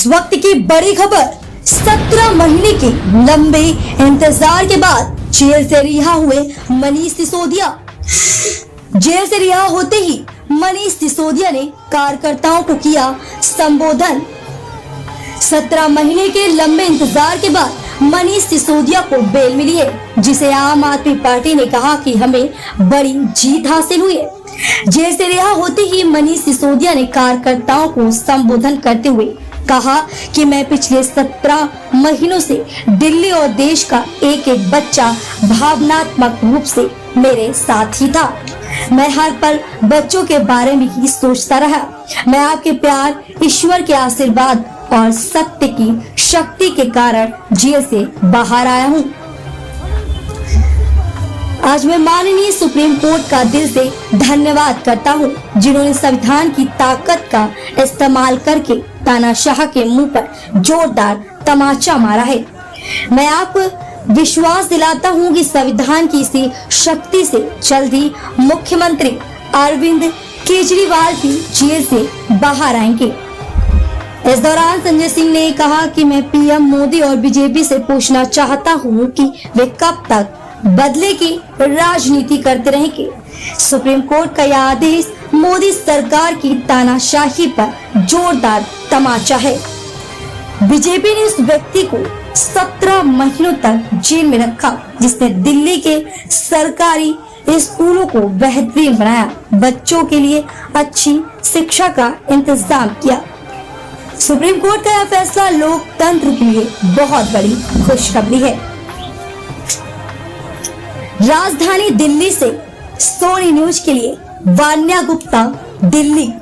इस वक्त की बड़ी खबर, 17 महीने के लंबे इंतजार के बाद जेल से रिहा हुए मनीष सिसोदिया। जेल से रिहा होते ही मनीष सिसोदिया ने कार्यकर्ताओं को किया संबोधन। 17 महीने के लंबे इंतजार के बाद मनीष सिसोदिया को बेल मिली है, जिसे आम आदमी पार्टी ने कहा कि हमें बड़ी जीत हासिल हुई है। जेल से रिहा होते ही मनीष सिसोदिया ने कार्यकर्ताओं को संबोधन करते हुए कहा कि मैं पिछले 17 महीनों से दिल्ली और देश का एक एक बच्चा भावनात्मक रूप से मेरे साथ ही था। मैं हर पल बच्चों के बारे में ही सोचता रहा। मैं आपके प्यार, ईश्वर के आशीर्वाद और सत्य की शक्ति के कारण जेल से बाहर आया हूँ। आज मैं माननीय सुप्रीम कोर्ट का दिल से धन्यवाद करता हूँ, जिन्होंने संविधान की ताकत का इस्तेमाल करके तानाशाह के मुंह पर जोरदार तमाचा मारा है। मैं आपको विश्वास दिलाता हूँ कि संविधान की इसी शक्ति से जल्द ही मुख्यमंत्री अरविंद केजरीवाल भी जेल से बाहर आएंगे। इस दौरान संजय सिंह ने कहा कि मैं पीएम मोदी और बीजेपी से पूछना चाहता हूँ कि वे कब तक बदले की राजनीति करते रहेंगे। सुप्रीम कोर्ट का यह आदेश मोदी सरकार की तानाशाही पर जोरदार तमाचा है। बीजेपी ने इस व्यक्ति को 17 महीनों तक जेल में रखा, जिसने दिल्ली के सरकारी स्कूलों को बेहतरीन बनाया, बच्चों के लिए अच्छी शिक्षा का इंतजाम किया। सुप्रीम कोर्ट का यह फैसला लोकतंत्र के लिए बहुत बड़ी खुशखबरी है। राजधानी दिल्ली से सोनी न्यूज के लिए वान्या गुप्ता, दिल्ली।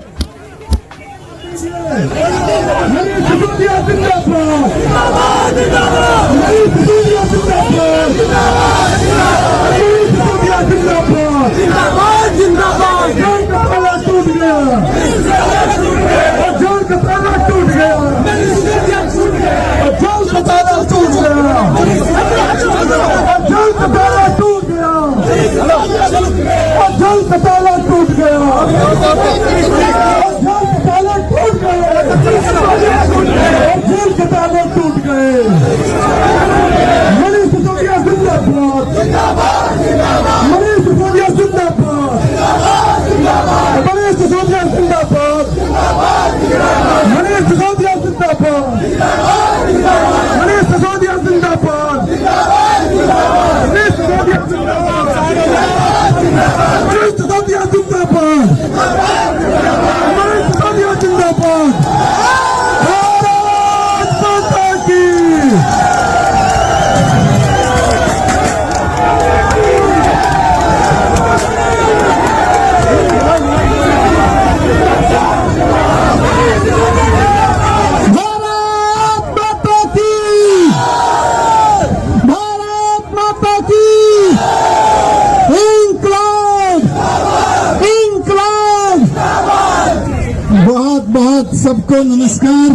सबको नमस्कार।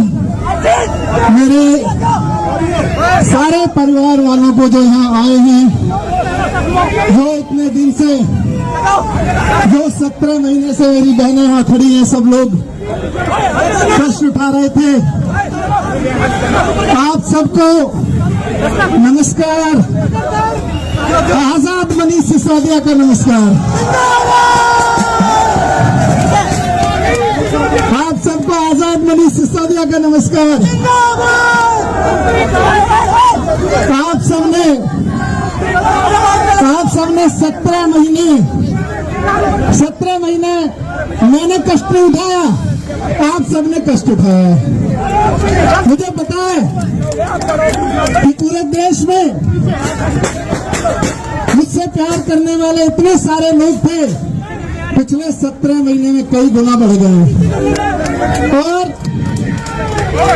मेरे सारे परिवार वालों को जो यहाँ आए हैं, जो इतने दिन से, जो 17 महीने से मेरी बहनें यहाँ खड़ी हैं, सब लोग कष्ट उठा रहे थे, आप सबको नमस्कार। आजाद मनीष सिसोदिया का नमस्कार। आप सबको आजाद मनीष सिसोदिया का नमस्कार। आप सबने 17 महीने मैंने कष्ट नहीं उठाया, आप सबने कष्ट उठाया। मुझे पता है कि पूरे देश में मुझसे प्यार करने वाले इतने सारे लोग थे, पिछले 17 महीने में कई गुना बढ़ गए। और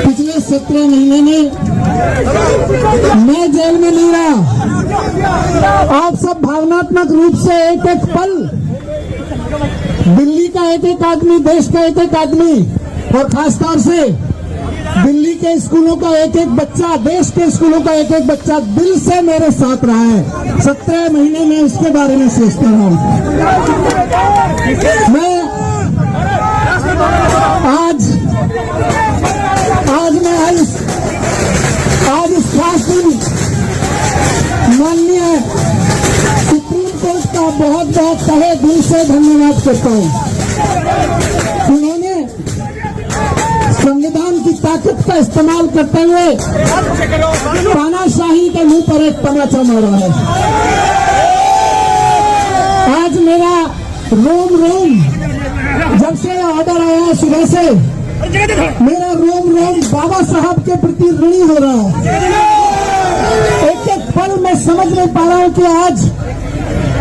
पिछले 17 महीने में मैं जेल में नहीं रहा। आप सब भावनात्मक रूप से एक एक पल, दिल्ली का एक एक आदमी, देश का एक एक आदमी और खासतौर से दिल्ली के स्कूलों का एक एक बच्चा, देश के स्कूलों का एक एक बच्चा दिल से मेरे साथ रहा है। 17 महीने में इसके बारे में सोचता हूँ। मैं आज इस खास दिन माननीय सुप्रीम कोर्ट का बहुत बहुत तहे दिल से धन्यवाद करता हूँ। उन्होंने संविधान की ताकत का इस्तेमाल करते हुए तानाशाही के मुंह पर एक तमाचा मारा है। आज मेरा रोम जब से ऑर्डर आया सुबह से मेरा रोम बाबा साहब के प्रति ऋणी हो रहा है। एक एक पल मैं समझ नहीं पा रहा हूं कि आज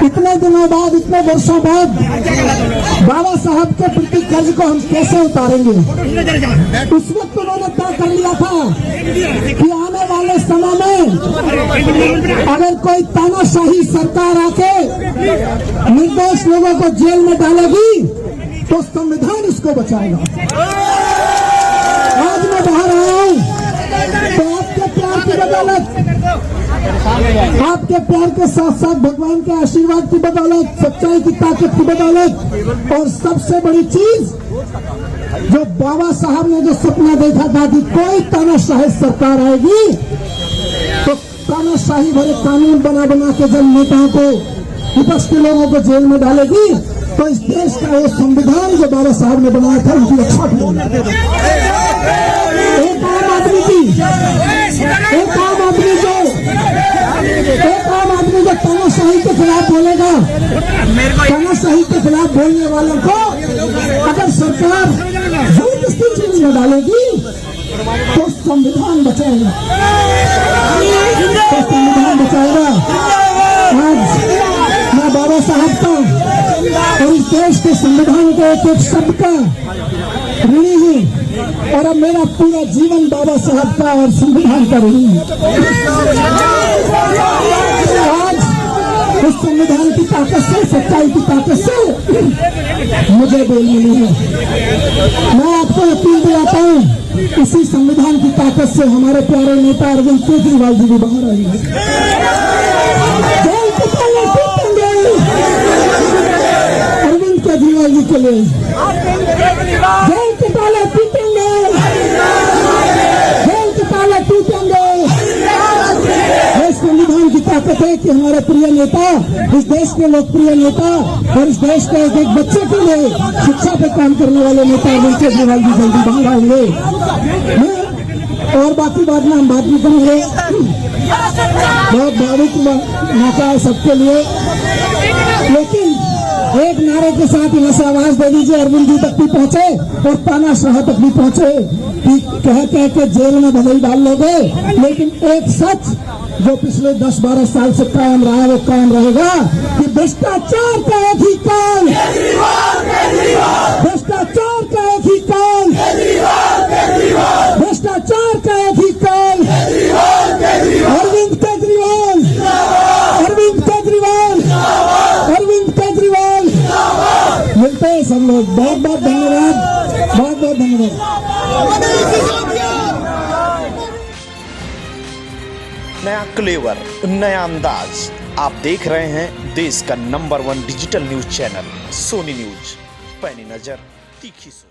इतने दिनों बाद, इतने वर्षों बाद बाबा साहब के प्रति कर्ज को हम कैसे उतारेंगे। उस वक्त उन्होंने तय कर लिया था कि आने वाले समय में अगर कोई तानाशाही सरकार आके निर्दोष लोगों को जेल में डालेगी तो संविधान इसको बचाएगा। आज मैं बाहर आया हूं तो आपके प्यार की बदौलत, आपके प्यार के साथ साथ भगवान के आशीर्वाद की बदौलत, सच्चाई की ताकत की बदौलत, और सबसे बड़ी चीज जो बाबा साहब ने जो सपना देखा था कि कोई तानाशाही सरकार आएगी तो तानाशाही भरे कानून बना के जब नेताओं को, विपक्ष के लोगों को जेल में डालेगी तो इस देश का वो संविधान जो बाबा साहब ने बनाया था उनकी रक्षा करेगा। एक आम आदमी जो तानाशाही के खिलाफ बोलेगा, तानाशाही के खिलाफ बोलने वालों को अगर सरकार जबरदस्ती जेल में डालेगी तो संविधान बचाएगा, आज मैं बाबा साहब का और इस देश के संविधान के एक शब्द का ऋणी हूँ और अब मेरा पूरा जीवन बाबा साहब का और संविधान का ऋणी है। आज इस संविधान की ताकत से, सच्चाई की ताकत से मुझे बेल मिली है। मैं आपको यकीन दिलाता हूँ इसी संविधान की ताकत से हमारे प्यारे नेता अरविंद केजरीवाल जी भी बाहर आएंगे। अरविंद केजरीवाल जी के लिए जेल के ताले टूटेंगे, जेल के ताले टूटेंगे। इस संविधान की ताकत है कि हमारे प्रिय नेता, इस देश के लोकप्रिय नेता और इस देश के एक बच्चे के लिए शिक्षा पे काम करने वाले नेता अरविंद केजरीवाल जी जल्दी बाहर आएंगे। और बाकी बात में हम बात नहीं करेंगे। बहुत भावुक मौका है सबके लिए, लेकिन एक नारे के साथ यहाँ से आवाज दे दीजिए अरविंद जी तक भी पहुंचे और तानाशाह तक भी पहुंचे कि कह के जेल में भले ही डाल लोगे, लेकिन एक सच जो पिछले 10-12 साल से कायम रहा है वो कायम रहेगा कि भ्रष्टाचार का एक ही काम, भ्रष्टाचार का एक ही काम, भ्रष्टाचार का एक ही काम, अरविंद केजरीवाल, अरविंद केजरीवाल, अरविंद केजरीवाल। मिलते हैं सब लोग। बहुत बहुत धन्यवाद, बहुत बहुत धन्यवाद। नया क्लेवर, नया अंदाज। आप देख रहे हैं देश का number 1 digital news channel Soni news. पैनी नजर, तीखी सोच।